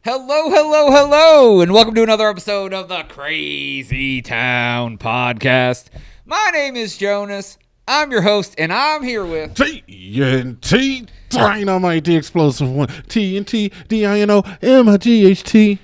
Hello, hello, hello, and welcome to another episode of the Crazy Town Podcast. My name is Jonas. I'm your host, and I'm here with TNT Dynamite, the explosive one. TNT DINOMIGHT.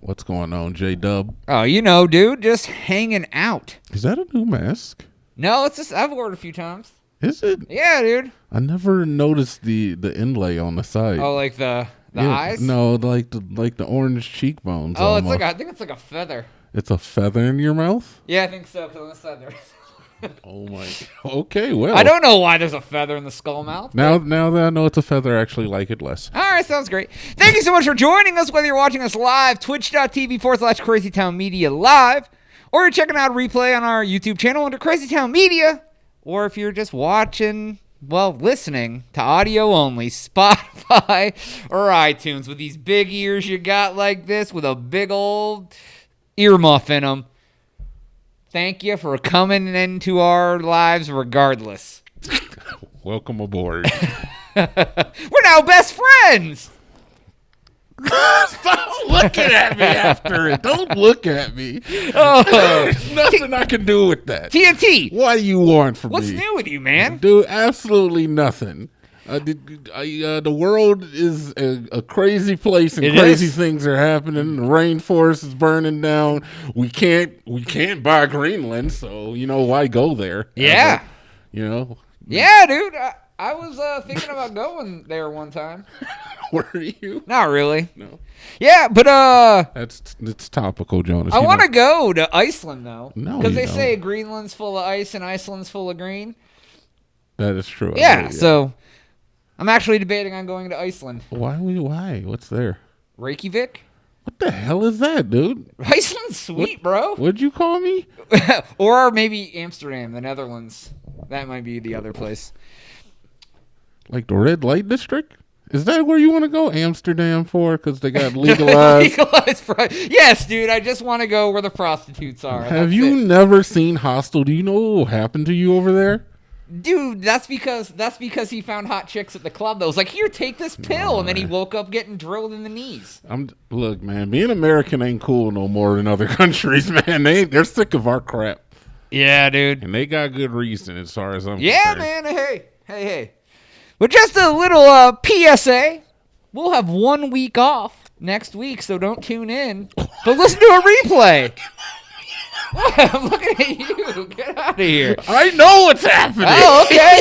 What's going on, J-Dub? Oh, you know, dude, just hanging out. Is that a new mask? No, it's just I've worn it a few times. Is it? Yeah, dude. I never noticed the inlay on the side. Oh, like the eyes? No, like the orange cheekbones. Oh, almost. I think it's like a feather. It's a feather in your mouth? Yeah, I think so. Because on the side there is. Oh my. Okay, well. I don't know why there's a feather in the skull mouth. Now that I know it's a feather, I actually like it less. All right, sounds great. Thank you so much for joining us, whether you're watching us live, twitch.tv/CrazyTown Media Live, or you're checking out a replay on our YouTube channel under Crazy Town Media, or if you're just watching, well, listening to audio only, Spotify or iTunes with these big ears you got like this with a big old earmuff in them. Thank you for coming into our lives regardless. Welcome aboard. We're now best friends. Stop looking at me after it. Don't look at me. Oh. There's nothing I can do with that. TNT. What do you want from me? What's new with you, man? Dude, absolutely nothing. The world is a crazy place, and crazy things are happening. The rainforest is burning down. We can't buy Greenland, so why go there? Yeah. Yeah, dude. I was thinking about going there one time. Were you? Not really. No. Yeah, but it's topical, Jonas. I want to go to Iceland though. No, because you they don't. say Greenland's full of ice and Iceland's full of green. That is true. Yeah, so I'm actually debating on going to Iceland. Why? What's there? Reykjavik? What the hell is that, dude? Iceland's sweet, bro. What'd you call me? Or maybe Amsterdam, the Netherlands. That might be the other place. Like the red light district? Is that where you want to go? Amsterdam for? Because they got legalized. Yes, dude. I just want to go where the prostitutes are. Have you never seen Hostel? Do you know what will happen to you over there? Dude, that's because he found hot chicks at the club that was like, here, take this pill, and then he woke up getting drilled in the knees. Look, man, being American ain't cool no more in other countries, man. They're sick of our crap. Yeah, dude. And they got good reason as far as I'm concerned. man. Hey. But just a little PSA. We'll have 1 week off next week, so don't tune in. But listen to a replay. What? I'm looking at you. Get out of here. I know what's happening. Oh, okay.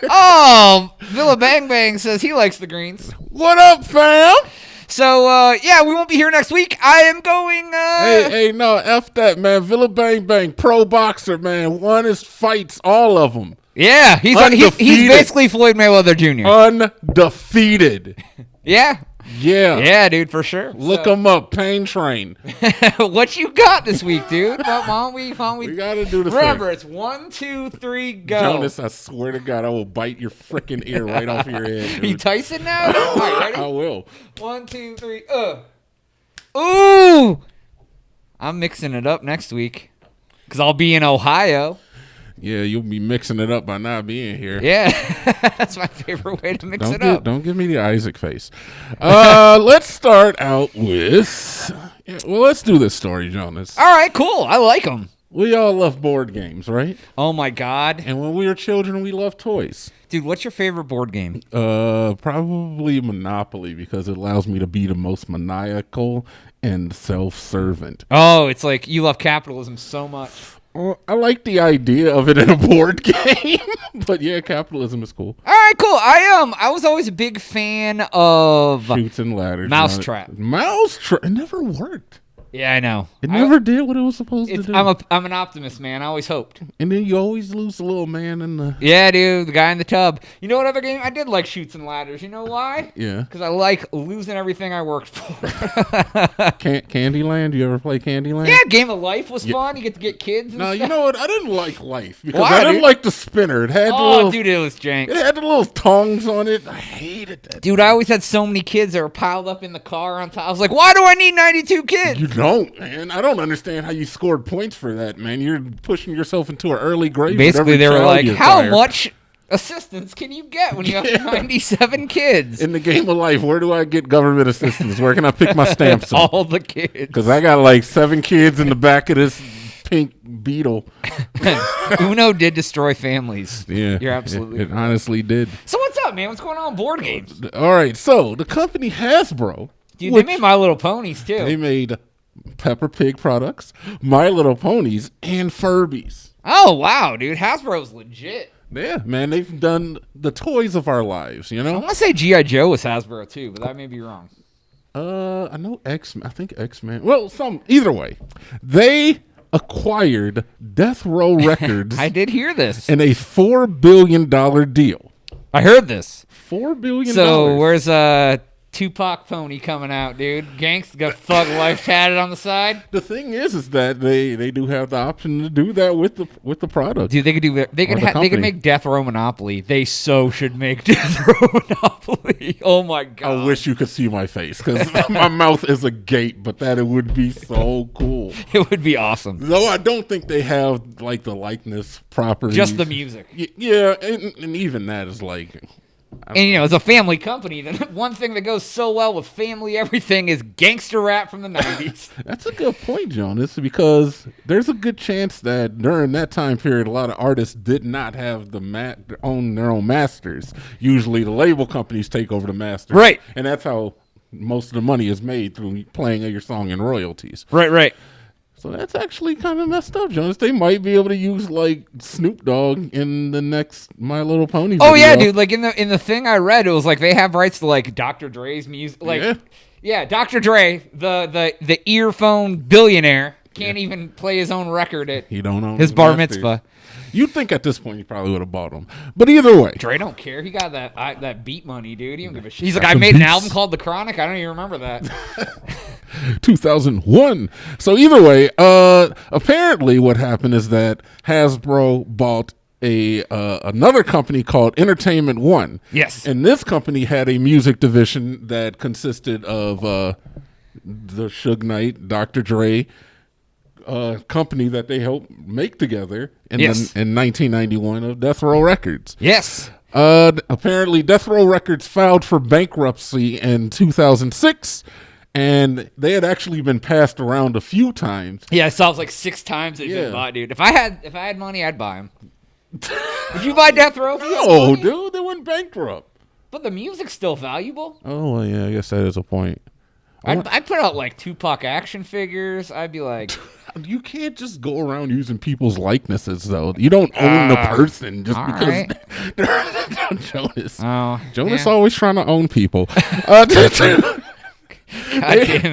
Oh, Villa Bang Bang says he likes the greens. What up, fam? So, yeah, we won't be here next week. I am going, Hey, no, F that, man. Villa Bang Bang, pro boxer, man. Won his fights, all of them. Yeah, he's basically Floyd Mayweather Jr. Undefeated. Yeah. Yeah. Yeah, dude, for sure. Look him up, Pain Train. What you got this week, dude? Why don't we We got to do the Remember, it's 1, 2, 3, go. Jonas, I swear to God, I will bite your freaking ear right off your head, dude. You Tyson now? All right, ready? I will. 1, 2, 3, Ooh! I'm mixing it up next week because I'll be in Ohio. Yeah, you'll be mixing it up by not being here. Yeah, that's my favorite way to mix it up. Don't give me the Isaac face. Let's start out with... let's do this story, Jonas. All right, cool. I like them. We all love board games, right? Oh, my God. And when we were children, we loved toys. Dude, what's your favorite board game? Probably Monopoly, because it allows me to be the most maniacal and self-servant. Oh, it's like you love capitalism so much. I like the idea of it in a board game, but yeah, capitalism is cool. All right, cool. I was always a big fan of Chutes and Ladders. Mousetrap. Mousetrap. It never worked. Yeah, I know. It never did what it was supposed to do. I'm an optimist, man. I always hoped. And then you always lose the little man in the... Yeah, dude, the guy in the tub. You know what other game? I did like Chutes and Ladders. You know why? Yeah. Because I like losing everything I worked for. Candyland? You ever play Candyland? Yeah, Game of Life was fun. You get to get kids and stuff. You know what? I didn't like Life because I didn't like the spinner. It had dude, it was jank. It had the little tongs on it. I hated that. Dude, I always had so many kids that were piled up in the car on top. I was like, why do I need 92 kids? You don't, man. I don't understand how you scored points for that, man. You're pushing yourself into an early grave. Basically, they were like, how much assistance can you get when you have 97 kids? In the game of life, where do I get government assistance? Where can I pick my stamps up? All the kids. Because I got like 7 kids in the back of this pink Beetle. Uno did destroy families. Yeah. You're absolutely It honestly did. So what's up, man? What's going on with board games? All right. So the company Hasbro. Dude, they made My Little Ponies, too. They made Peppa Pig products, My Little Ponies, and Furbies. Oh, wow, dude. Hasbro's legit. Yeah, man. They've done the toys of our lives, you I know? want to say G.I. Joe was Hasbro, too, but that may be wrong. I know X-Men. I think X-Men. Well, either way. They acquired Death Row Records. I did hear this. In a $4 billion deal. I heard this. $4 billion. So where's Tupac Pony coming out, dude? Gangsta got Thug Life tatted on the side. The thing is that they do have the option to do that with the product. Dude, they could make Death Row Monopoly. They should make Death Row Monopoly. Oh my god! I wish you could see my face because my mouth is agape, but that it would be so cool. It would be awesome. Though I don't think they have like the likeness properties. Just the music. Yeah, and even that is like. And, it's a family company. Then one thing that goes so well with family everything is gangster rap from the 90s. That's a good point, Jonas, because there's a good chance that during that time period, a lot of artists did not have their own masters. Usually the label companies take over the masters. Right. And that's how most of the money is made through playing your song and royalties. Right. So that's actually kind of messed up, Jonas. They might be able to use like Snoop Dogg in the next My Little Pony video. Oh yeah, dude! Like in the thing I read, it was like they have rights to like Dr. Dre's music. Like, yeah, Dr. Dre, the earphone billionaire, can't even play his own record at he don't own his bar mitzvah. You'd think at this point he probably would have bought them, but either way, Dre don't care. He got that beat money, dude. He don't give a shit. He's like, I made an album called The Chronic. I don't even remember that. 2001. So either way, apparently what happened is that Hasbro bought another company called Entertainment One. Yes. And this company had a music division that consisted of the Suge Knight, Dr. Dre company that they helped make together in 1991 of Death Row Records. Yes. Apparently Death Row Records filed for bankruptcy in 2006. And they had actually been passed around a few times. Yeah, it sounds like 6 times they've been bought, dude. If I had money, I'd buy them. Would you buy Death Row? No, dude, they went bankrupt. But the music's still valuable. Oh, well, yeah, I guess that is a point. I'd put out like Tupac action figures. I'd be like, you can't just go around using people's likenesses, though. You don't own the person just because right. they're Jonas. Oh, Jonas always trying to own people. God damn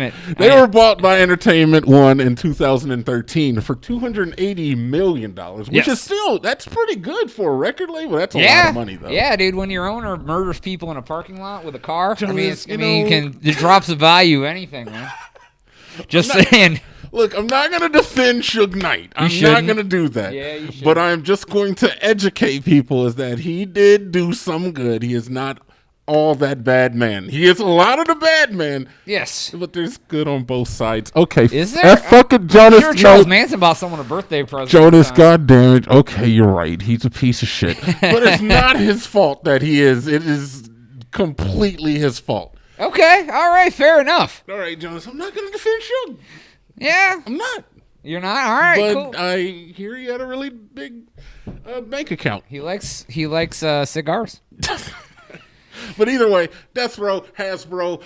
it. They were bought by Entertainment One in 2013 for $280 million, which is still, that's pretty good for a record label. That's a lot of money, though. Yeah, dude, when your owner murders people in a parking lot with a car, it drops the value of anything, man. Just saying. Look, I'm not going to defend Suge Knight. I'm not going to do that. Yeah, you should. But I'm just going to educate people is that he did do some good. He is not all that bad man. He is a lot of the bad man. Yes. But there's good on both sides. Okay. Is there? Fucking Jonas. I'm sure Charles Manson bought someone a birthday present. Jonas, goddamn it. Okay, you're right. He's a piece of shit. But it's not his fault that he is. It is completely his fault. Okay. All right. Fair enough. All right, Jonas. I'm not going to defend Suge. Yeah. I'm not. You're not? All right, but cool. I hear he had a really big bank account. He likes cigars. But either way, Death Row, Hasbro,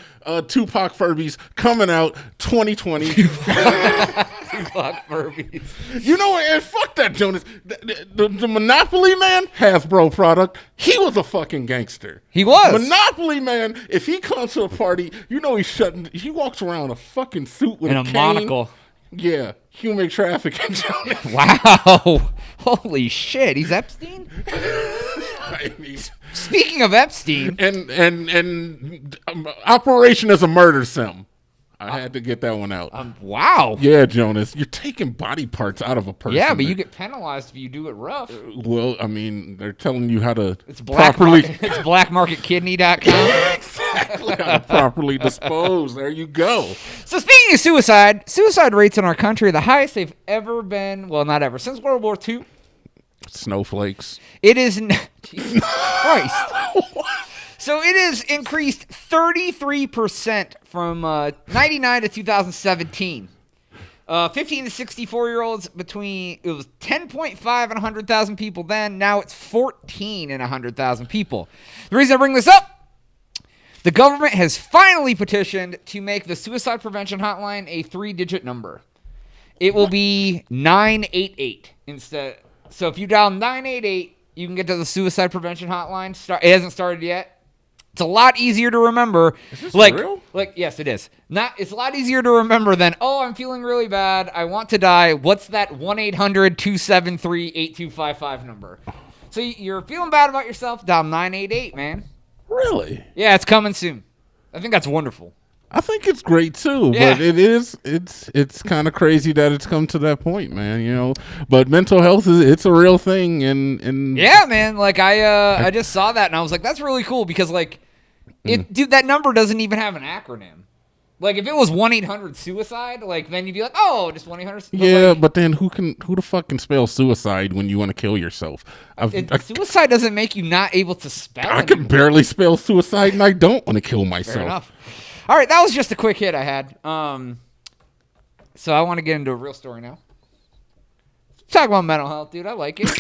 Tupac Furbies coming out 2020. Tupac Furbies. You know what? And fuck that, Jonas. The Monopoly Man, Hasbro product, he was a fucking gangster. He was. Monopoly Man, if he comes to a party, you know he walks around in a fucking suit with and a monocle. Yeah, human trafficking, Jonas. Wow. Holy shit, he's Epstein? I mean, speaking of Epstein, and Operation is a murder sim. I had to get that one out. Wow. Yeah, Jonas, you're taking body parts out of a person. Yeah, but you get penalized if you do it rough. Well, I mean, they're telling you how to it's properly. It's blackmarketkidney.com. Exactly. How to properly dispose. There you go. So speaking of suicide rates in our country are the highest they've ever been. Well, not ever, since World War II. Snowflakes. It is, Jesus Christ. So it is increased 33% from 99 to 2017. 15 to 64-year-olds it was 10.5 and 100,000 people then. Now it's 14 and 100,000 people. The reason I bring this up, the government has finally petitioned to make the suicide prevention hotline a 3-digit number. It will be 988 instead. So if you dial 988, you can get to the suicide prevention hotline. It hasn't started yet. It's a lot easier to remember. Is this real? Yes, it is. It's a lot easier to remember than, I'm feeling really bad. I want to die. What's that 1-800-273-8255 number? So you're feeling bad about yourself, dial 988, man. Really? Yeah, it's coming soon. I think that's wonderful. I think it's great too, but it's kind of crazy that it's come to that point, man, but mental health it's a real thing. And yeah, man, like I just saw that and I was like, that's really cool because dude, that number doesn't even have an acronym. Like if it was 1-800-suicide, like then you'd be like, just 1-800. Yeah, but then who the fuck can spell suicide when you want to kill yourself? Suicide doesn't make you not able to spell. I can barely spell suicide, and I don't want to kill myself. Fair enough. All right, that was just a quick hit I had. So I want to get into a real story now. Talk about mental health, dude. I like it.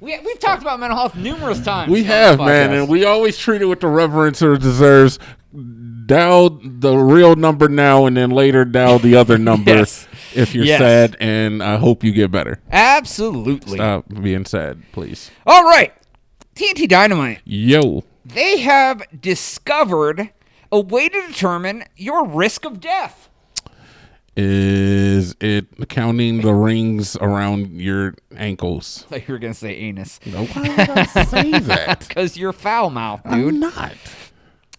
We've talked about mental health numerous times. We have, man, and we always treat it with the reverence it deserves. Dial the real number now, and then later dial the other number if you're sad, and I hope you get better. Absolutely. Stop being sad, please. All right. TNT Dynamite. Yo. They have discovered a way to determine your risk of death. Is it counting the rings around your ankles? I thought you were going to say anus. Why would I say that? Because you're foul mouth, dude. I'm not.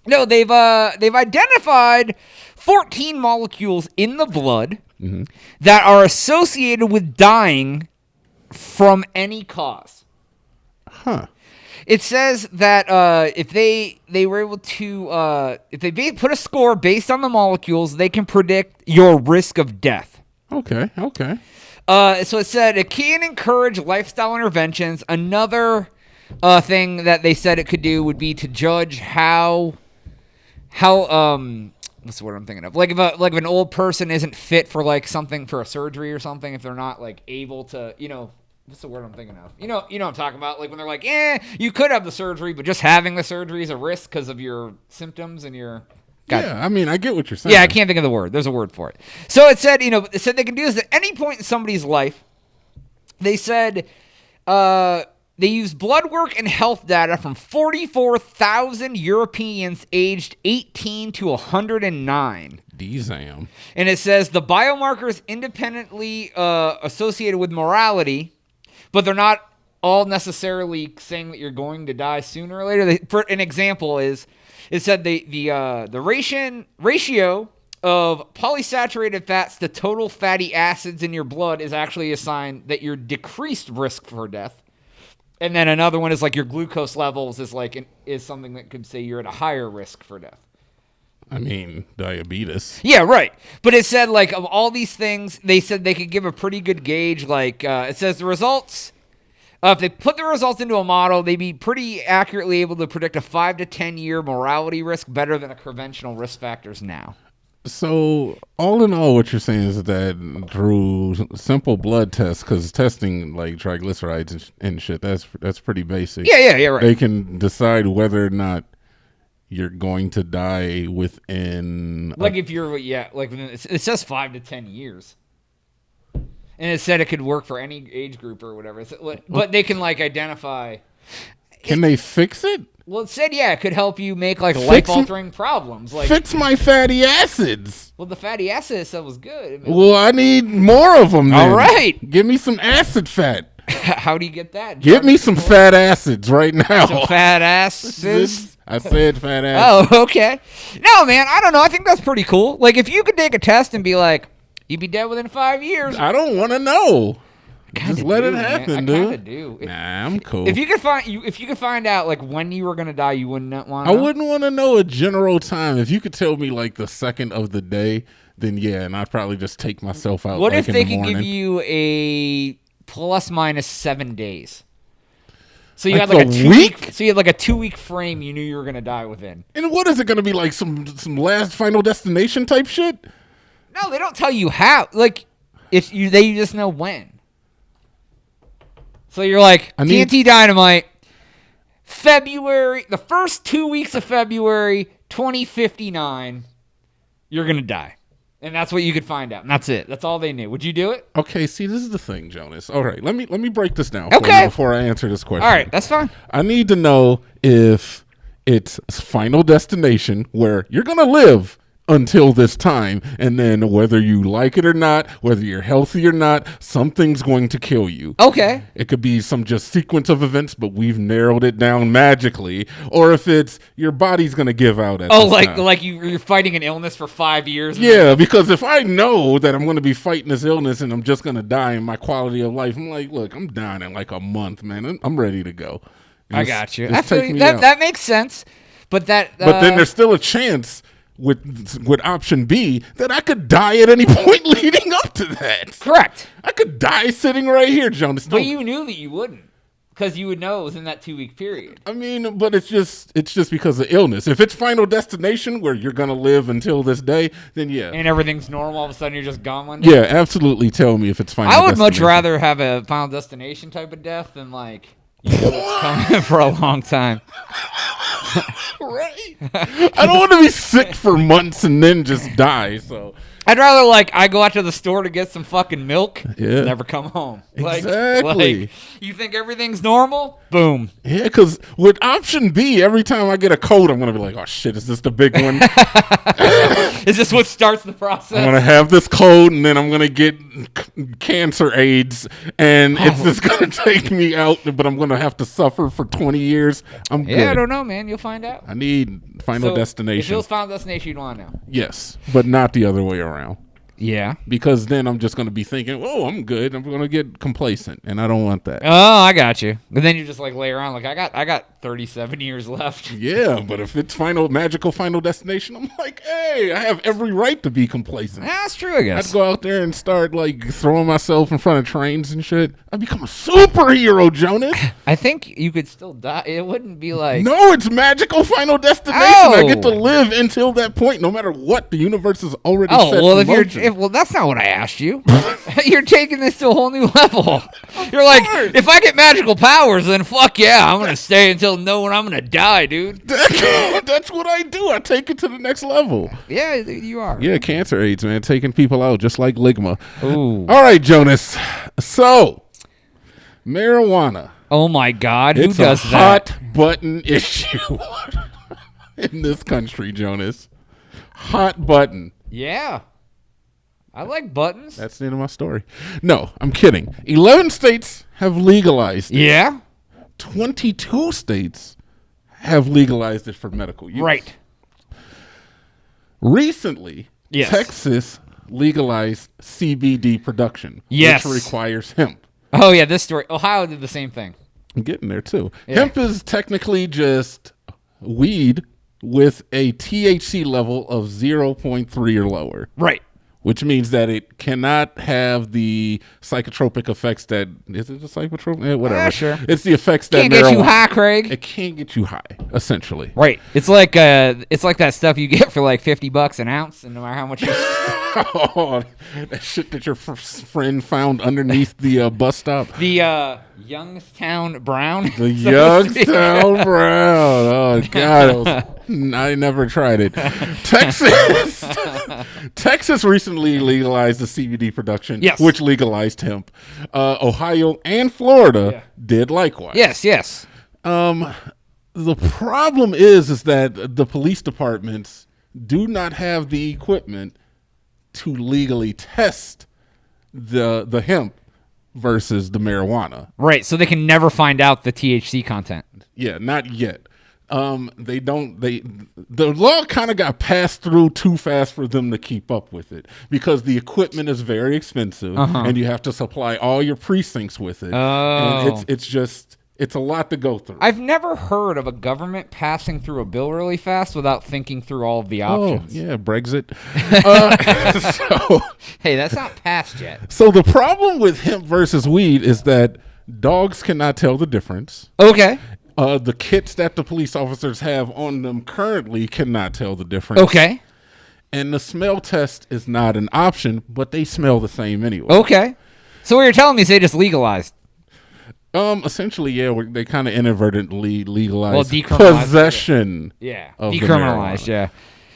No, they've identified 14 molecules in the blood that are associated with dying from any cause. Huh. It says that if they were able to if they put a score based on the molecules, they can predict your risk of death. Okay. So it said it can encourage lifestyle interventions. Another thing that they said it could do would be to judge how what's the word I'm thinking of? Like if an old person isn't fit for something for a surgery or something, if they're not able to, what's the word I'm thinking of? You know what I'm talking about? Like when they're like, you could have the surgery, but just having the surgery is a risk because of your symptoms and your... Yeah, I mean, I get what you're saying. Yeah, I can't think of the word. There's a word for it. So it said, they can do this at any point in somebody's life. They said they used blood work and health data from 44,000 Europeans aged 18 to 109. Damn. And it says the biomarkers independently associated with morality, but they're not all necessarily saying that you're going to die sooner or later. For an example it said the ratio of polysaturated fats to total fatty acids in your blood is actually a sign that you're decreased risk for death. And then another one is your glucose levels is something that could say you're at a higher risk for death. I mean, diabetes. Yeah, right. But it said, of all these things, they said they could give a pretty good gauge. It says the results, if they put the results into a model, they'd be pretty accurately able to predict a 5 to 10 year mortality risk better than the conventional risk factors now. So, all in all, what you're saying is that through simple blood tests, because testing triglycerides and shit, that's pretty basic. Yeah, right. They can decide whether or not you're going to die within... it says 5 to 10 years. And it said it could work for any age group or whatever. But they can, identify... Can they fix it? Well, it said, it could help you make, life-altering problems. Fix my fatty acids. Well, the fatty acid stuff was good. Well, I need more of them then. All right. Give me some acid fat. How do you get that? Give me some fat acids right now. Some fat acids? I said fat acids. Oh, okay. No, man, I don't know. I think that's pretty cool. If you could take a test and be like, you'd be dead within 5 years. I don't want to know. Just let it happen, dude. I kind of do. Nah, I'm cool. If you could find out when you were gonna die, you wouldn't want. I wouldn't want to know a general time. If you could tell me the second of the day, then yeah, and I'd probably just take myself out. What if they could give you a plus minus 7 days? So you had like a 2 week. So you had like a 2 week frame. You knew you were gonna die within. And what is it gonna be like? Some last Final Destination type shit? No, they don't tell you how. Like, they just know when. So you're like TNT Dynamite. February, the first 2 weeks of February 2059, you're gonna die. And that's what you could find out. And that's it. That's all they knew. Would you do it? Okay, see, this is the thing, Jonas. All right, let me break this down for you before I answer this question. All right, that's fine. I need to know if it's Final Destination where you're going to live until this time, and then whether you like it or not, whether you're healthy or not, something's going to kill you. Okay. It could be some just sequence of events, but we've narrowed it down magically. Or if it's your body's going to give out at this time. Like you're fighting an illness for 5 years. Yeah, because if I know that I'm going to be fighting this illness and I'm just going to die in my quality of life, I'm like, look, I'm dying in like a month, man. I'm ready to go. I got you. That makes sense. But then there's still a chance with option B that I could die at any point leading up to that. Correct. I could die sitting right here, Jonas. But you knew that you wouldn't, because you would know it was in that 2 week period. I mean, but it's just because of illness. If it's Final Destination where you're gonna live until this day, then yeah. And everything's normal. All of a sudden, you're just gone one day. Yeah, absolutely. Tell me if it's Final Destination. I would much rather have a Final Destination type of death than like you know it's coming for a long time. Right. I don't want to be sick for months and then just die. So I'd rather I go out to the store to get some fucking milk. Yeah. Never come home. Exactly. You think everything's normal? Boom. Yeah, because with option B, every time I get a cold, I'm gonna be like, oh shit, is this the big one? Is this what starts the process? I'm gonna have this cold, and then I'm gonna get cancer AIDS, and it's just gonna take me out. But I'm gonna have to suffer for 20 years. I'm good. Yeah, I don't know, man. You'll find out. I need Final Destination. If it was Final Destination, you'd want to know. Yes, but not the other way around. Yeah. Because then I'm just going to be thinking, oh, I'm good. I'm going to get complacent, and I don't want that. Oh, I got you. But then you just lay around I got 37 years left. Yeah, but if it's magical Final Destination, I'm like, hey, I have every right to be complacent. Yeah, that's true, I guess. I'd go out there and start throwing myself in front of trains and shit. I'd become a superhero, Jonas. I think you could still die. It wouldn't be like... No, it's magical Final Destination. Oh. I get to live until that point, no matter what the universe has already set well, in motion. Well, that's not what I asked you. You're taking this to a whole new level. You're like, if I get magical powers, then fuck yeah, I'm going to stay until knowing I'm going to die, dude. That's what I do. I take it to the next level. Yeah, you are. Yeah, cancer AIDS, man. Taking people out just like Ligma. Ooh. All right, Jonas. So, marijuana. Oh, my God. Who does It's a that? hot button issue in this country, Jonas. Hot button. Yeah. I like buttons. That's the end of my story. No, I'm kidding. 11 states have legalized it. Yeah? 22 states have legalized it for medical use. Right. Recently, Yes. Texas legalized CBD production, Yes. which requires hemp. Oh, yeah, this story. Ohio did the same thing. I'm getting there, too. Yeah. Hemp is technically just weed with a THC level of 0.3 or lower. Right. Which means that it cannot have the psychotropic effects that... Is it a psychotropic? Whatever. Sure. It's the effects that Can't get you high, Craig. It can't get you high, essentially. Right. It's like that stuff you get for like $50 an ounce, and no matter how much you... Oh, that shit that your friend found underneath the bus stop. The Youngstown Brown. The Youngstown Brown. Oh, God. I never tried it. Texas recently legalized the CBD production, yes. which legalized hemp. Ohio and Florida did likewise. Yes. The problem is that the police departments do not have the equipment to legally test the hemp versus the marijuana. Right, so they can never find out the THC content. Yeah, not yet. The law kind of got passed through too fast for them to keep up with it because the equipment is very expensive and you have to supply all your precincts with it. Oh. And it's a lot to go through. I've never heard of a government passing through a bill really fast without thinking through all of the options. Oh, yeah, Brexit. Hey, that's not passed yet. So the problem with hemp versus weed is that Dogs cannot tell the difference. Okay. The kits that the police officers have on them currently cannot tell the difference. Okay. And the smell test is not an option, but they smell the same anyway. Okay. So what you're telling me is they just legalized. Essentially, yeah, they kind of inadvertently legalized decriminalized possession. Yeah. Of Decriminalized, the yeah.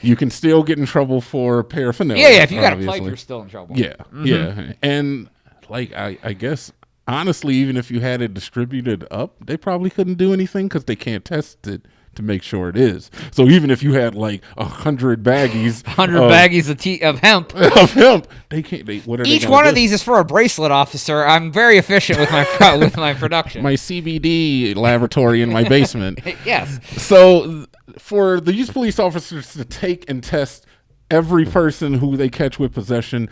You can still get in trouble for paraphernalia. Yeah, if you got a obviously. pipe, you're still in trouble. Yeah, yeah. And, like, I guess, honestly, even if you had it distributed up, they probably couldn't do anything because they can't test it to make sure it is. So even if you had, like, 100 baggies. 100 baggies of hemp. Of hemp. They can't. What are Each they one do? of these is for a bracelet, officer. I'm very efficient with my with my production. My CBD laboratory in my basement. Yes. So for these police officers to take and test every person who they catch with possession,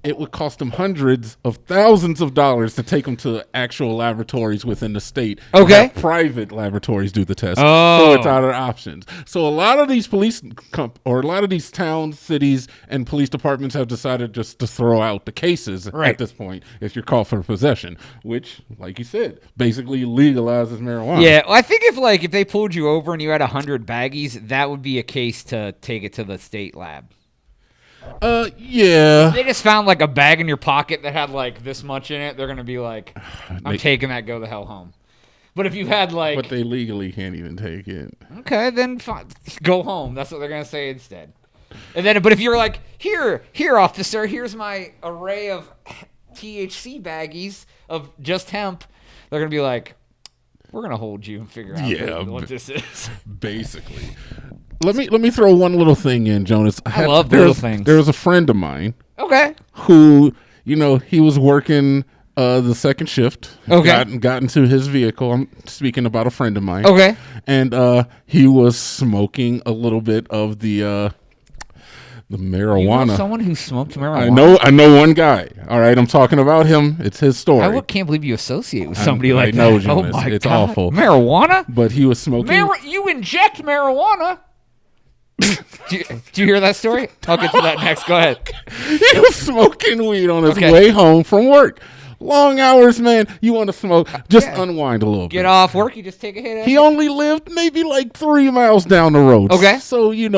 it would cost them hundreds of thousands of dollars to take them to actual laboratories within the state. Okay. Have private laboratories do the test. Oh. So it's out of options. So a lot of these or a lot of these towns, cities, and police departments have decided just to throw out the cases Right. at this point if you're caught for possession, which, like you said, basically legalizes marijuana. Yeah, I think if they pulled you over and you had 100 baggies, that would be a case to take it to the state lab. Yeah. They just found like a bag in your pocket that had like this much in it. They're gonna be like, "I'm taking that. Go the hell home." But if you had like, But they legally can't even take it. okay, then fine. Go home. That's what they're gonna say instead. And then, but if you're like, here, officer, here's my array of THC baggies of just hemp, they're gonna be like, we're gonna hold you and figure out what this is. Basically. Let me throw one little thing in, Jonas. I love little things. There was a friend of mine Okay. who, he was working the second shift. Okay. Got into his vehicle. I'm speaking about a friend of mine. Okay. And he was smoking a little bit of the marijuana. You know someone who smoked marijuana? I know one guy. All right, I'm talking about him. It's his story. I can't believe you associate with somebody like that. I know, Jonas. Oh my It's God. awful. Marijuana? But he was smoking. You inject marijuana? Do you hear that story? I'll get to that next. Go ahead. He was smoking weed on his way home from work. Long hours, man. You want to smoke? Just unwind a little bit. Get off work. You just take a hit. He only lived maybe like 3 miles down the road. Okay. So, he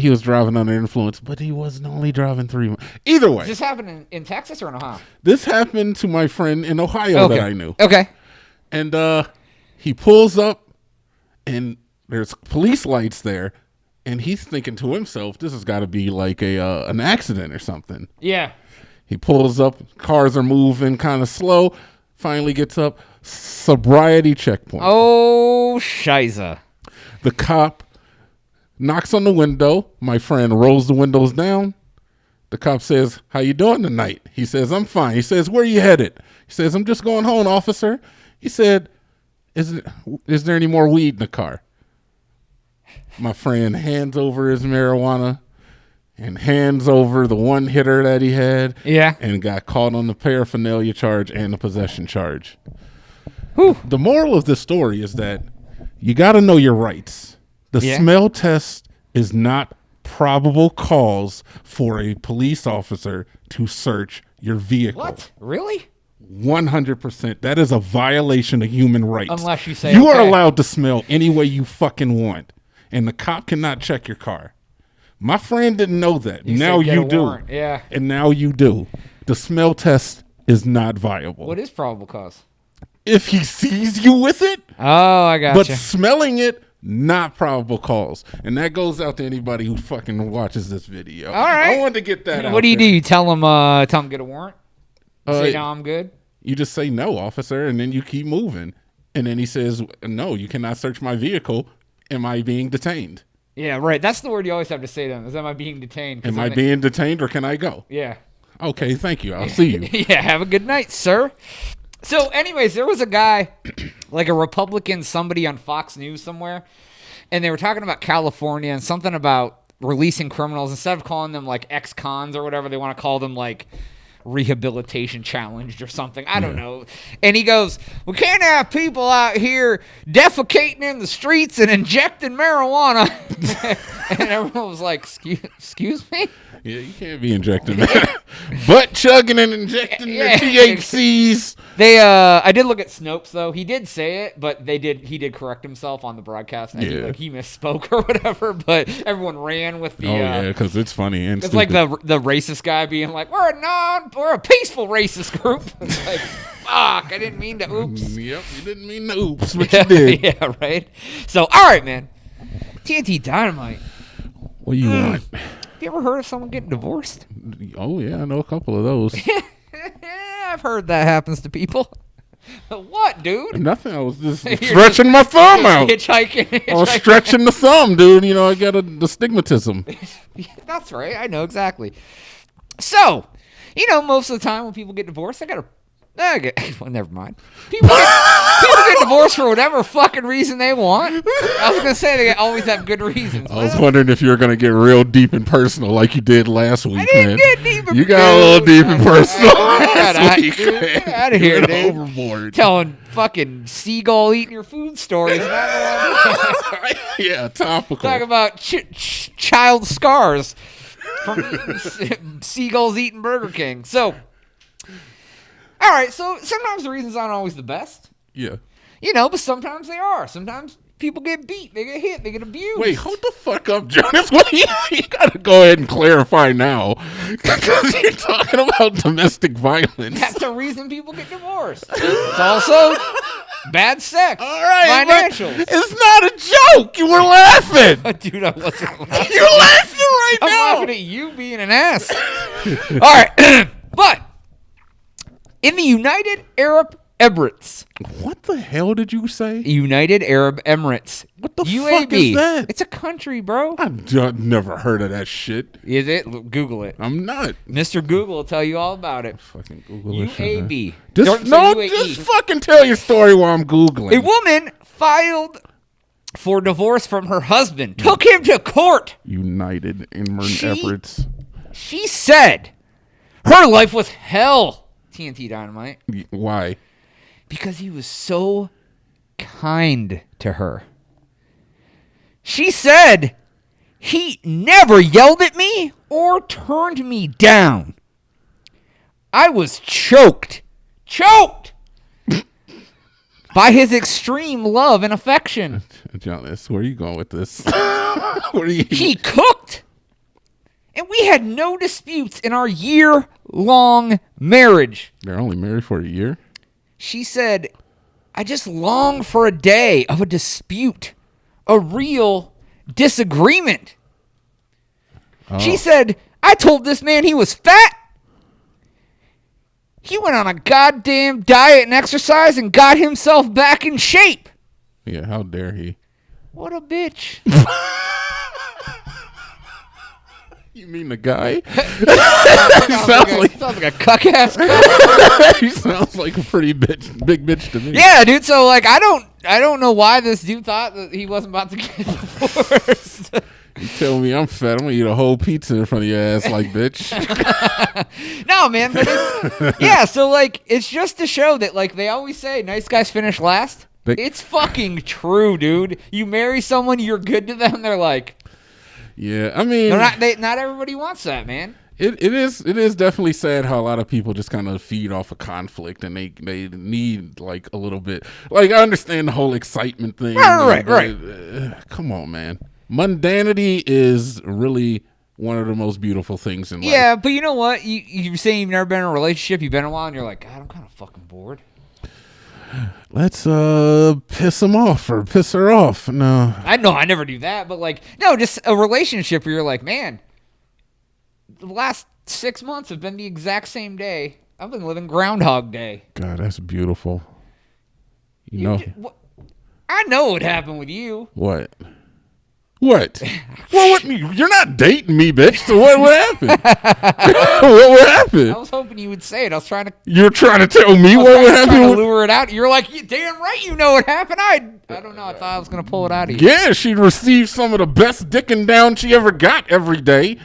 was driving under influence, but he wasn't only driving 3 miles. Either way. Does this happen in Texas or in Ohio? This happened to my friend in Ohio that I knew. Okay. And he pulls up, and there's police lights there. And he's thinking to himself, this has got to be like an accident or something. Yeah. He pulls up, cars are moving kind of slow, finally gets up, sobriety checkpoint. Oh, shiza. The cop knocks on the window. My friend rolls the windows down. The cop says, how you doing tonight? He says, I'm fine. He says, where are you headed? He says, I'm just going home, officer. He said, is there any more weed in the car? My friend hands over his marijuana and hands over the one hitter that he had. Yeah. And got caught on the paraphernalia charge and the possession charge. Whew. The moral of this story is that you got to know your rights. The smell test is not probable cause for a police officer to search your vehicle. What? Really? 100%. That is a violation of human rights. Unless you say you are allowed to smell any way you fucking want. And the cop cannot check your car. My friend didn't know that. Now you do. Warrant. Yeah. And now you do. The smell test is not viable. What is probable cause? If he sees you with it, Oh, I got but you. smelling it, not probable cause. And that goes out to anybody who fucking watches this video. All right. I wanted to get that out What do you there. do? You tell him get a warrant? Say, no, I'm good? You just say no, officer, and then you keep moving. And then he says, no, you cannot search my vehicle. Am I being detained? Yeah, right. That's the word you always have to say to them. Is am I being detained? Am I being detained or can I go? Yeah. Okay, thank you. I'll see you. Yeah, have a good night, sir. So, anyways, there was a guy, like a Republican, somebody on Fox News somewhere, and they were talking about California and something about releasing criminals. Instead of calling them, like, ex-cons or whatever, they want to call them, like, rehabilitation challenged or something. I don't know. And he goes, we can't have people out here defecating in the streets and injecting marijuana. And everyone was like, excuse me? Yeah, you can't be injecting that. Butt chugging and injecting their THCs. I did look at Snopes though. He did say it, but he did correct himself on the broadcast. And he misspoke or whatever. But everyone ran with the. Because it's funny and it's like the racist guy being like, we're a peaceful racist group. It's like, fuck, I didn't mean to. Oops. Yep, you didn't mean to. Oops, but you did. Yeah, right. So, all right, man. TNT Dynamite. What do you want? Have you ever heard of someone getting divorced? Oh yeah, I know a couple of those. I've heard that happens to people. What, dude? Nothing. I was just stretching my thumb out. Hitchhiking. I was stretching the thumb, dude. You know, I got the stigmatism. That's right. I know exactly. So, most of the time when people get divorced, well, never mind. People get divorced for whatever fucking reason they want. I was going to say they always have good reasons. I was wondering if you were going to get real deep and personal like you did last week, man. I didn't get deep and You got a little deep and personal last week, dude. man. Get out of here, dude. Overboard. Telling fucking seagull eating your food stories. Yeah, topical. Talk about child scars from eating seagulls eating Burger King. So... all right, so sometimes the reasons aren't always the best. Yeah. But sometimes they are. Sometimes people get beat, they get hit, they get abused. Wait, hold the fuck up, Jonas. You gotta go ahead and clarify now. Because you're talking about domestic violence. That's the reason people get divorced. It's also bad sex. All right. Financials. It's not a joke. You were laughing. Dude, I wasn't laughing. You're laughing right I'm now. laughing at you being an ass. All right. But in the United Arab Emirates. What the hell did you say? United Arab Emirates. What the UAB. fuck is that? It's a country, bro. I've never heard of that shit. Is it? Google it. I'm not. Mr. Google will tell you all about it. Fucking Google this shit, UAB. Just fucking tell your story while I'm Googling. A woman filed for divorce from her husband. Took him to court. United Emirates. She said her life was hell. TNT Dynamite. Why? Because he was so kind to her. She said he never yelled at me or turned me down. I was choked by his extreme love and affection. Jonas, where are you going with this? He cooked. And we had no disputes in our year-long marriage. They're only married for a year? She said, I just long for a day of a dispute, a real disagreement. Oh. She said, I told this man he was fat. He went on a goddamn diet and exercise and got himself back in shape. Yeah, how dare he? What a bitch. You mean the guy? sounds like a cuck-ass guy. He sounds like a pretty big bitch to me. Yeah, dude. So, like, I don't know why this dude thought that he wasn't about to get divorced. You tell me I'm fat, I'm going to eat a whole pizza in front of your ass like, bitch. No, man. But yeah, so, like, it's just to show that, like, they always say nice guys finish last. It's fucking true, dude. You marry someone, you're good to them, they're like... Yeah, I mean, not everybody wants that, man. It is definitely sad how a lot of people just kind of feed off of conflict, and they need like a little bit. Like, I understand the whole excitement thing. Right. Come on, man. Mundanity is really one of the most beautiful things in life. Yeah, but you know what? You're saying you've never been in a relationship, you've been in a while, and you're like, God, I'm kind of fucking bored. Let's piss him off or piss her off. No. I know I never do that, but like, no, just a relationship where you're like, man, the last 6 months have been the exact same day. I've been living Groundhog Day. God, that's beautiful. You know. I know what happened with you. What? What? Well, what? You're not dating me, bitch. So what happened? What happened? I was hoping you would say it. I was trying to. You're trying to tell me what happened? Trying to lure it out. You're like, you damn right, you know what happened. I don't know. I thought I was gonna pull it out of you. Yeah, she received some of the best dicking down she ever got every day.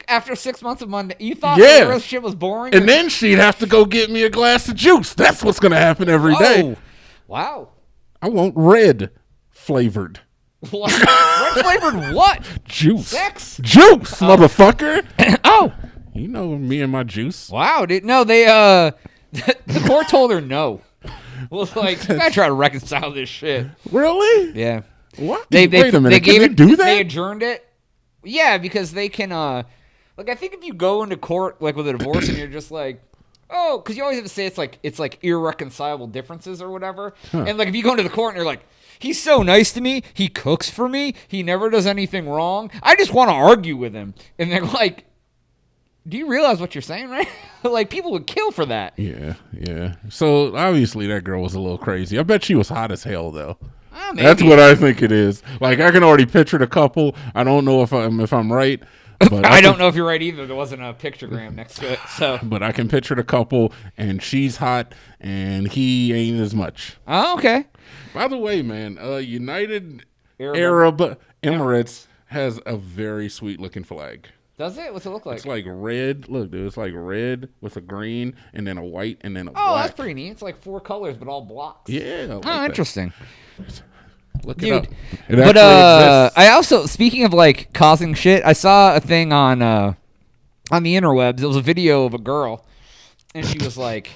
After 6 months of Monday, you thought the relationship was boring, and then she'd have to go get me a glass of juice. That's what's gonna happen every day. Wow. I want red flavored. What? Red flavored what? Juice. Sex? Juice, motherfucker. Oh. You know me and my juice. Wow, dude. No, they the court told her no. Well, like, you gotta try to reconcile this shit. Really? Yeah. What? Wait a minute. They gave Can it. they do that? They adjourned it. Yeah, because they can. Like, I think if you go into court like with a divorce and you're just like, oh, because you always have to say it's like irreconcilable differences or whatever. Huh. And like if you go into the court and you're like, he's so nice to me, he cooks for me, he never does anything wrong, I just want to argue with him. And they're like, do you realize what you're saying, right? Like, people would kill for that. Yeah. So obviously that girl was a little crazy. I bet she was hot as hell though. Maybe. That's what I think it is. Like, I can already picture the couple. I don't know if I'm right. But I don't know if you're right either. There wasn't a pictogram next to it. So, but I can picture the couple, and she's hot, and he ain't as much. Oh, okay. By the way, man, United Arab Emirates has a very sweet looking flag. Does it? What's it look like? It's like red. Look, dude, it's like red with a green, and then a white, and then a black. black. That's pretty neat. It's like 4 colors, but all blocks. Yeah. Like interesting. Look Dude, it up. It but exists. I also, speaking of like causing shit, I saw a thing on the interwebs. It was a video of a girl, and she was like,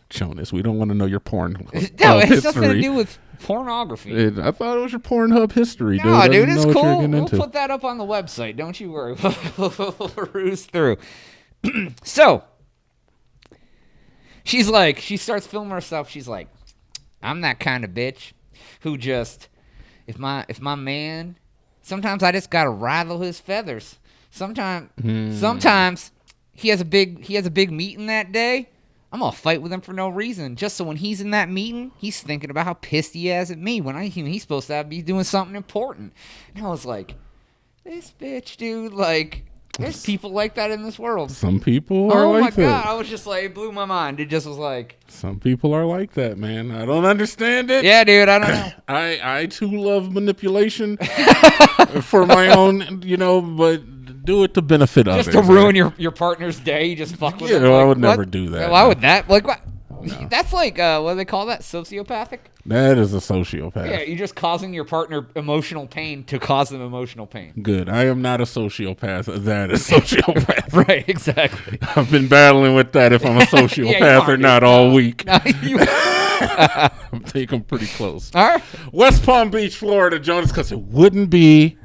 Jonas, we don't want to know your porn. No, it has nothing to do with pornography. I thought it was your Pornhub history, dude. No, dude, it's cool. We'll into. put that up on the website. Don't you worry. We'll peruse through. So, she starts filming herself. She's like, I'm that kind of bitch who just, if my man, sometimes I just gotta rattle his feathers. Sometimes he has a big meeting that day. I'm gonna fight with him for no reason, just so when he's in that meeting, he's thinking about how pissed he is at me when he's supposed to be doing something important. And I was like, this bitch, dude, like, there's people like that in this world. Some people are like that. Oh my God, I was just like, it blew my mind. It just was like, some people are like that, man. I don't understand it. Yeah, dude, I don't know. I too love manipulation for my own, but do it to benefit others. Just to ruin your partner's day, you just fuck with them. I would never do that. Why would that? Like, what? No. That's like, what do they call that? Sociopathic? That is a sociopath. Yeah, you're just causing your partner emotional pain to cause them emotional pain. Good. I am not a sociopath. That is sociopath. Right, exactly. I've been battling with that if I'm a sociopath or not all week. No, I'm taking pretty close. All right. West Palm Beach, Florida, Jonas, because it wouldn't be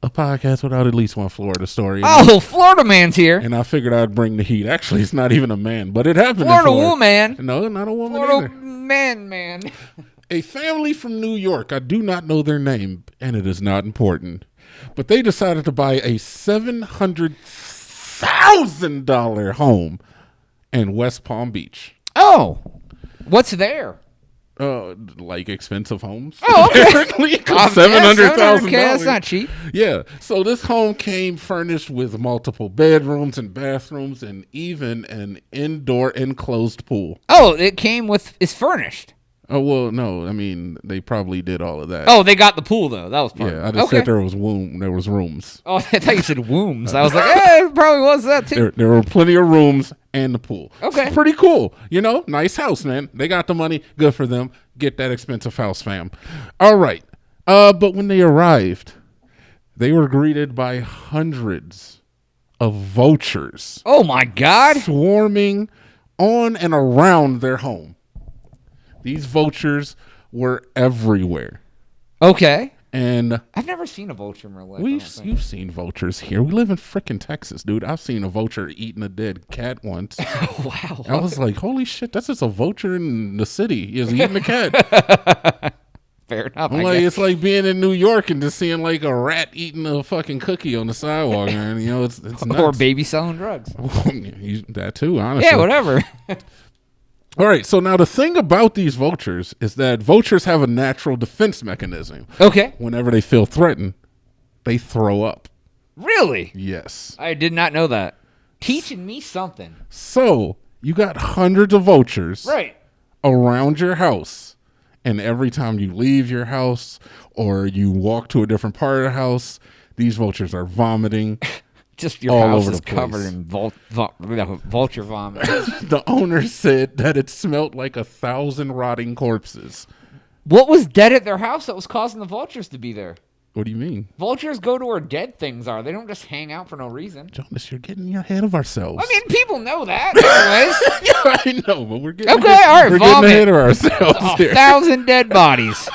a podcast without at least one Florida story. Oh, Florida man's here. And I figured I'd bring the heat. Actually, it's not even a man, but it happened Florida in Florida. woman. No, not a woman Florida either. man. A family from New York. I do not know their name, and it is not important. But they decided to buy a $700,000 home in West Palm Beach. Oh, what's there? Like expensive homes. Oh, okay. $700,000. That's not cheap. Yeah. So this home came furnished with multiple bedrooms and bathrooms, and even an indoor enclosed pool. Oh, it's furnished. Oh well, no. I mean, they probably did all of that. Oh, they got the pool though. That was part. Yeah, I just said there was rooms. Oh, I thought you said wombs. I was like, it probably was that too. There were plenty of rooms and the pool. Okay, it's pretty cool. Nice house, man. They got the money. Good for them. Get that expensive house, fam. All right. But when they arrived, they were greeted by hundreds of vultures. Oh my God! Swarming on and around their home. These vultures were everywhere. Okay. And I've never seen a vulture in my life. You've seen vultures here. We live in frickin' Texas, dude. I've seen a vulture eating a dead cat once. Wow. I was like, holy shit, that's just a vulture in the city. He's eating a cat. Fair enough. It's like being in New York and just seeing like a rat eating a fucking cookie on the sidewalk. And, it's nuts. Or baby selling drugs. That too, honestly. Yeah, whatever. All right, so now the thing about these vultures is that vultures have a natural defense mechanism. Okay. Whenever they feel threatened, they throw up. Really? Yes. I did not know that. Teaching me something. So you got hundreds of vultures around your house, and every time you leave your house or you walk to a different part of the house, these vultures are vomiting. Just your house is covered in vulture vomit. The owner said that it smelled like 1,000 rotting corpses. What was dead at their house that was causing the vultures to be there? What do you mean? Vultures go to where dead things are. They don't just hang out for no reason. Jonas, you're getting ahead of ourselves. I mean, people know that. Anyways. Yeah, I know, but we're getting, All right, we're getting ahead of ourselves. 1,000 dead bodies.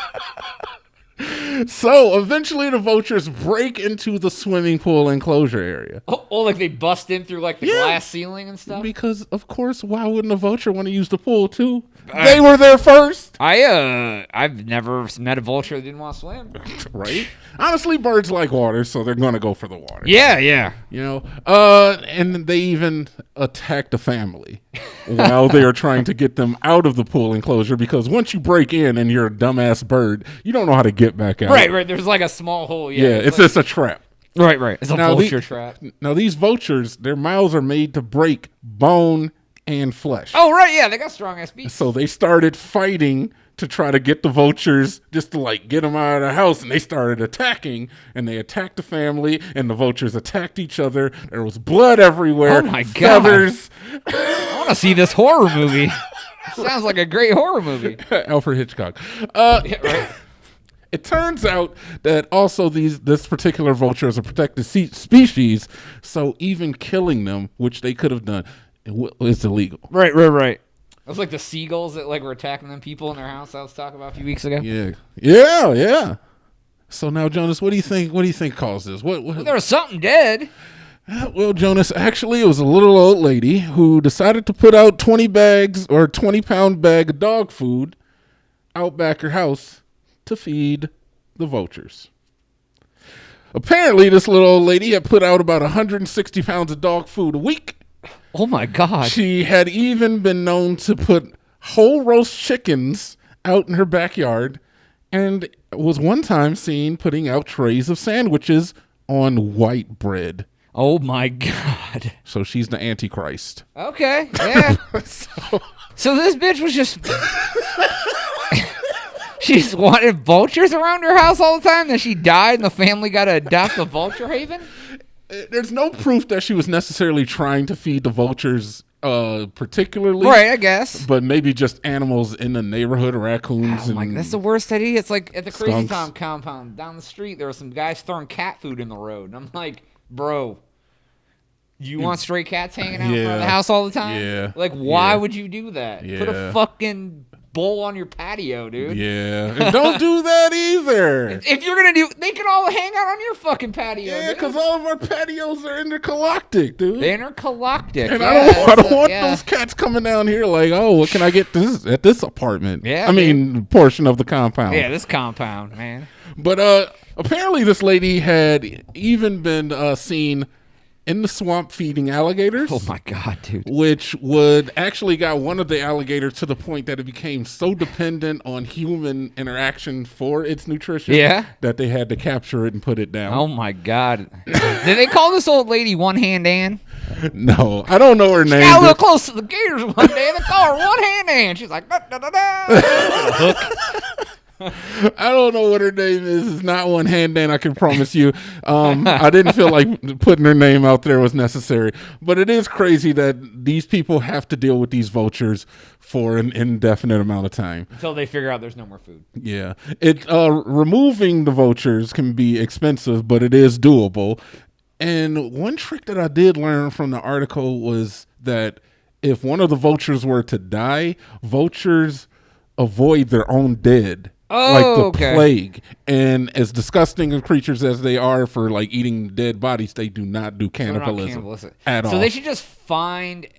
So eventually the vultures break into the swimming pool enclosure area. Oh, like they bust in through like the glass ceiling and stuff? Because, of course, why wouldn't a vulture want to use the pool, too? They were there first. I've never met a vulture that didn't want to swim. Right? Honestly, birds like water, so they're going to go for the water. Yeah. You know? And they even attacked a family while they are trying to get them out of the pool enclosure, because once you break in and you're a dumbass bird, you don't know how to get back out. Right. There's like a small hole. Yeah, it's just a trap. Right. It's a vulture trap. Now, these vultures, their mouths are made to break bone and flesh. Oh, right, yeah, they got strong-ass beaks. So they started fighting to try to get the vultures, just to like get them out of the house, and they started attacking, and they attacked the family, and the vultures attacked each other. There was blood everywhere. Oh my God. Feathers. I want to see this horror movie. Sounds like a great horror movie. Alfred Hitchcock. Yeah, right. It turns out that also this particular vulture is a protected species, so even killing them, which they could have done, is illegal. Right. It was like the seagulls that like were attacking them people in their house I was talking about a few weeks ago. Yeah. So now, Jonas, what do you think caused this? What there was something dead. Well, Jonas, actually, it was a little old lady who decided to put out 20 bags or 20-pound bag of dog food out back her house to feed the vultures. Apparently, this little old lady had put out about 160 pounds of dog food a week. Oh my God. She had even been known to put whole roast chickens out in her backyard, and was one time seen putting out trays of sandwiches on white bread. Oh my God. So she's the Antichrist. Okay, yeah. So this bitch was just... She's wanted vultures around her house all the time, then she died and the family got to adopt a vulture haven? There's no proof that she was necessarily trying to feed the vultures particularly. Right, I guess. But maybe just animals in the neighborhood, raccoons. That's the worst idea. It's like at the Crazy skunks. Town compound down the street, there were some guys throwing cat food in the road. And I'm like, bro, you want stray cats hanging out in front of the house all the time? Yeah. Like, why would you do that? Yeah. Put a fucking bowl on your patio, dude. Yeah. And don't do that either. If you're going to do... They can all hang out on your fucking patio, Yeah, dude. because all of our patios are intergalactic, dude. They're intergalactic. And I don't want those cats coming down here like, oh, what can I get this at this apartment? Yeah, I mean, portion of the compound. Yeah, this compound, man. But apparently this lady had even been seen in the swamp feeding alligators. Oh my God, dude. Which would actually got one of the alligators to the point that it became so dependent on human interaction for its nutrition that they had to capture it and put it down. Oh my God. Did they call this old lady One Hand Ann? No, I don't know her name. She got a little close to the gators one day. They call her One Hand Ann. She's like, da, da, da, da. Hook. I don't know what her name is. It's not One Hand Ann, I can promise you. I didn't feel like putting her name out there was necessary. But it is crazy that these people have to deal with these vultures for an indefinite amount of time. Until they figure out there's no more food. Yeah. Removing the vultures can be expensive, but it is doable. And one trick that I did learn from the article was that if one of the vultures were to die, vultures avoid their own dead. Oh, like the plague. And as disgusting of creatures as they are for like eating dead bodies, they do not do cannibalism at all. So they should just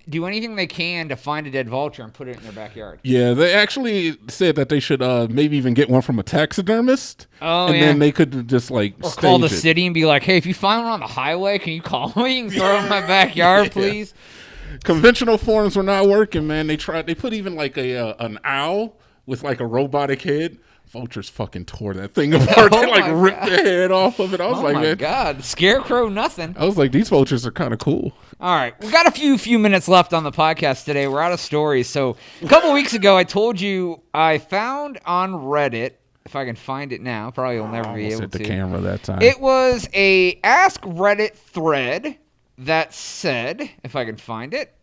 do anything they can to find a dead vulture and put it in their backyard. Yeah, they actually said that they should maybe even get one from a taxidermist. Oh, and then they could just like or call the city and be like, hey, if you find one on the highway, can you call me and throw it in my backyard, please? Conventional forms were not working, man. They put even like an owl with like a robotic head. Vultures fucking tore that thing apart. They like ripped the head off of it. I was like, man. Oh my God. Scarecrow, nothing. I was like, these vultures are kind of cool. All right. We've got a few minutes left on the podcast today. We're out of stories. So a couple weeks ago, I told you I found on Reddit, if I can find it now, probably you'll never be able to. Hit the camera that time. It was a Ask Reddit thread that said, if I can find it,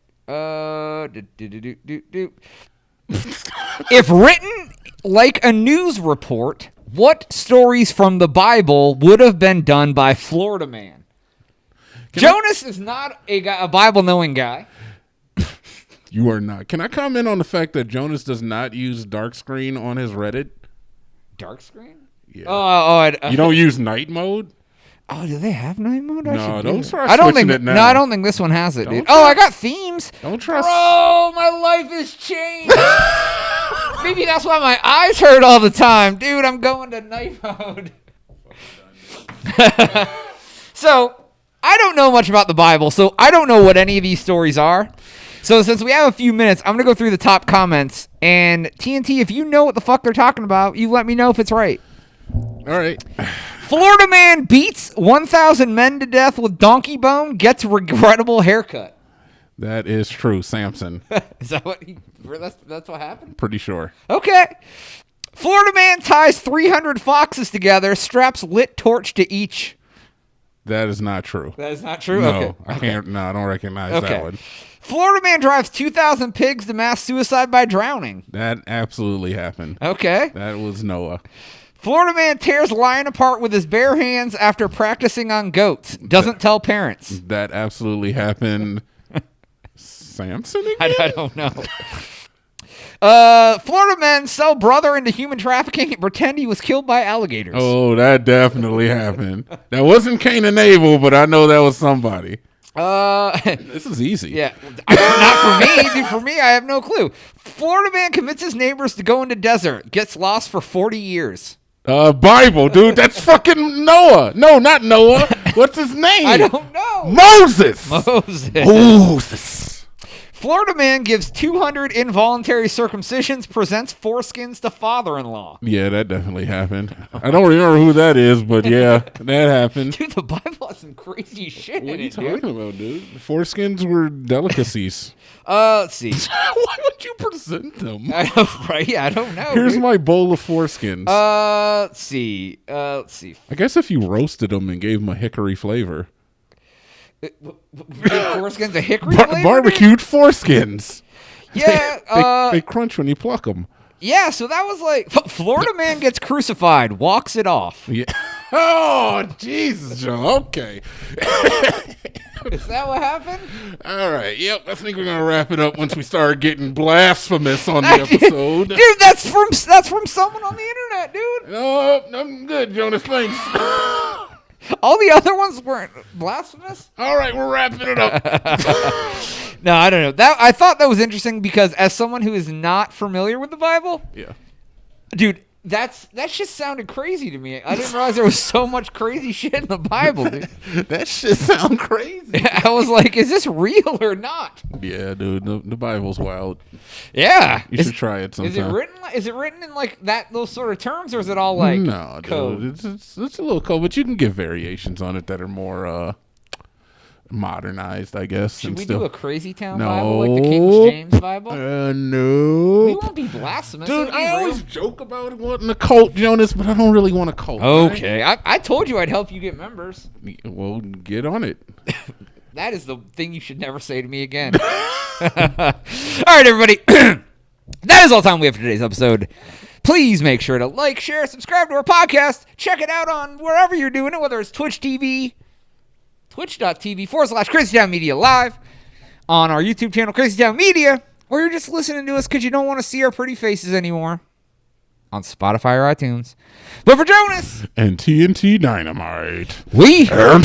If written like a news report, what stories from the Bible would have been done by Florida Man? Jonas is not a Bible-knowing guy. You are not. Can I comment on the fact that Jonas does not use dark screen on his Reddit? Dark screen? Yeah. You don't use night mode? Oh, do they have night mode? No, don't start switching switching it now. No, I don't think this one has it, dude. I got themes. Don't trust. Bro, my life has changed. Maybe that's why my eyes hurt all the time. Dude, I'm going to night mode. So, I don't know much about the Bible, so I don't know what any of these stories are. So, since we have a few minutes, I'm going to go through the top comments. And TNT, if you know what the fuck they're talking about, you let me know if it's right. All right. Florida man beats 1,000 men to death with donkey bone, gets regrettable haircut. That is true, Samson. Is that what that's what happened? Pretty sure. Okay. Florida man ties 300 foxes together, straps lit torch to each. That is not true. That is not true? No, Okay. I can't. No, I don't recognize that one. Florida man drives 2,000 pigs to mass suicide by drowning. That absolutely happened. Okay. That was Noah. Florida man tears lion apart with his bare hands after practicing on goats. Doesn't tell parents. That absolutely happened. Samson again? I don't know. Florida men sell brother into human trafficking and pretend he was killed by alligators. Oh, that definitely happened. That wasn't Cain and Abel, but I know that was somebody. This is easy. Yeah. Not for me. Dude, for me, I have no clue. Florida man convinces neighbors to go into desert. Gets lost for 40 years. Bible, dude. That's fucking Noah. No, not Noah. What's his name? I don't know. Moses. Florida man gives 200 involuntary circumcisions, presents foreskins to father-in-law. Yeah, that definitely happened. I don't remember who that is, but yeah, that happened. Dude, the Bible has some crazy shit in it, dude. What are you talking about, dude? Foreskins were delicacies. Let's see. Why would you present them? Right? Yeah, I don't know. Here's dude. my bowl of foreskins. Let's see. I guess if you roasted them and gave them a hickory flavor. Foreskins a hickory flavor? Barbecued foreskins. Yeah. They crunch when you pluck them. Yeah, so that was like Florida man gets crucified, walks it off. Yeah. Oh, Jesus, Joe. Okay. Is that what happened? All right. Yep. I think we're gonna wrap it up once we start getting blasphemous on the episode. Dude, that's from someone on the internet, dude. No, I'm good, Jonas. Thanks. All the other ones weren't blasphemous. All right, we're wrapping it up. No, I don't know. I thought that was interesting because as someone who is not familiar with the Bible, yeah, dude, that just sounded crazy to me. I didn't realize there was so much crazy shit in the Bible, dude. That shit sound crazy. I was like, is this real or not? Yeah, dude, the Bible's wild. Yeah, you should try it sometime. Is it written in like those sort of terms, or is it all like no, code? Dude, it's a little code, but you can get variations on it that are more modernized, I guess. Should we do a Crazy Town No. Bible like the King James Bible? No. We won't be blasphemous. Dude, I always joke about wanting a cult, Jonas, but I don't really want a cult. Okay. Right? I told you I'd help you get members. Well, get on it. That is the thing you should never say to me again. All right, everybody. That is all the time we have for today's episode. Please make sure to like, share, subscribe to our podcast. Check it out on wherever you're doing it, whether it's Twitch TV, twitch.tv/Crazy Town Media Live, on our YouTube channel, Crazy Town Media, or you're just listening to us because you don't want to see our pretty faces anymore on Spotify or iTunes. But for Jonas and TNT Dynamite, we are...